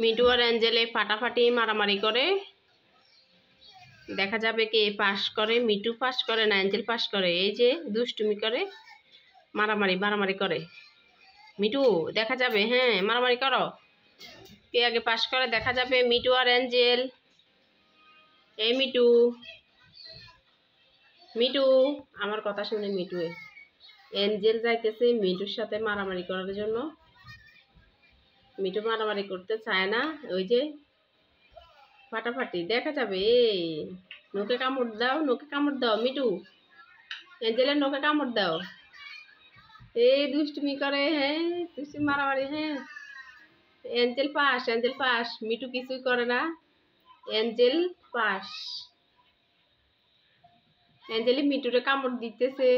Me too আর অ্যাঞ্জেলে ফাটাফাটি মারামারি করে, দেখা যাবে কে পাস করে। মিটু পাস করে না অ্যাঞ্জেল পাস করে। এই যে দুষ্টুমি করে, মারামারি করে। মিটু দেখা যাবে, হ্যাঁ মারামারি করো, কে আগে পাস করে দেখা যাবে। মিটু আর অ্যাঞ্জেল। এই মিটু, মিটু আমার কথা শুনে মিটু অ্যাঞ্জেল যাইতেছে মিটুর সাথে মারামারি করার জন্য। মিটু মারামারি করতে চায় না, ওই যে ফাটাফাটি দেখা যাবে। এই নোকে কামড় দাও, নোকে কামড় দাও মিটু, অ্যাঞ্জেলের নোকে কামড় দাও। এই দুষ্টুমি করে, হ্যাঁ দুষ্টুমি মারামারি, হ্যাঁ। Angel pass, Angel pass, Mitu কিছুই করে না, অ্যাঞ্জেল পাস। অ্যাঞ্জেলি মিটুরে কামড় দিতেছে,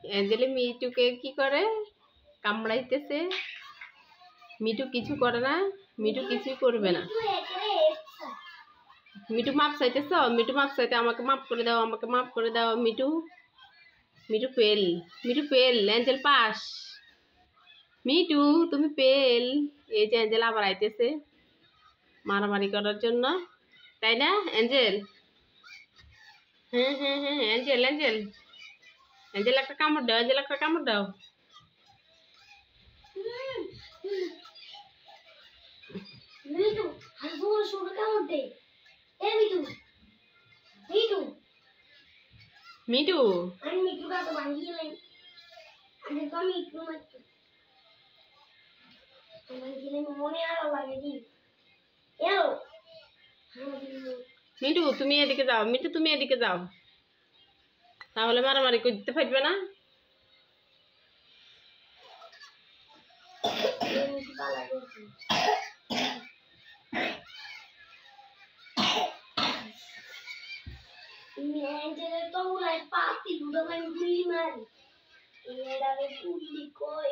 অ্যাঞ্জেলি মিটুকে কি করে কামড়াইতেছে। মিটু কিছু করে না, মিটু কিছুই করবে না। মিটু মাপ চাইতেছ, মিটু মাপ চাইতে আমাকে মাফ করে দাও, আমাকে মাফ করে দাও। Mitu, Mitu fail, Mitu fail, Angel pass. Mitu তুমি ফেল। এই যে অ্যাঞ্জেল আবার আইতেছে মারামারি করার জন্য, তাই না অ্যাঞ্জেল? হ্যাঁ হ্যাঁ হ্যাঁ অ্যাঞ্জেল, অ্যাঞ্জেল, অ্যাঞ্জেল একটা কামড় দাও, অ্যাঞ্জেল একটা কামড় দাও। মিটু আর জোরে জোরে কামড় দে। এ মিটু, মিটু, মিটু আমি মিটু কাছে ভাঙিয়ে নাই, আমি তো মিটু মারছি, ভাঙিয়ে মনে আর লাগে কি এলো। মিটু তুমি এদিকে যাও, মিটু তুমি এদিকে যাও, তাহলে মারামারি করতে পারবে না। মেয়েদের তো উলাই পাতি দুটো আমি গুলি মারি, এটাকে গুলি কই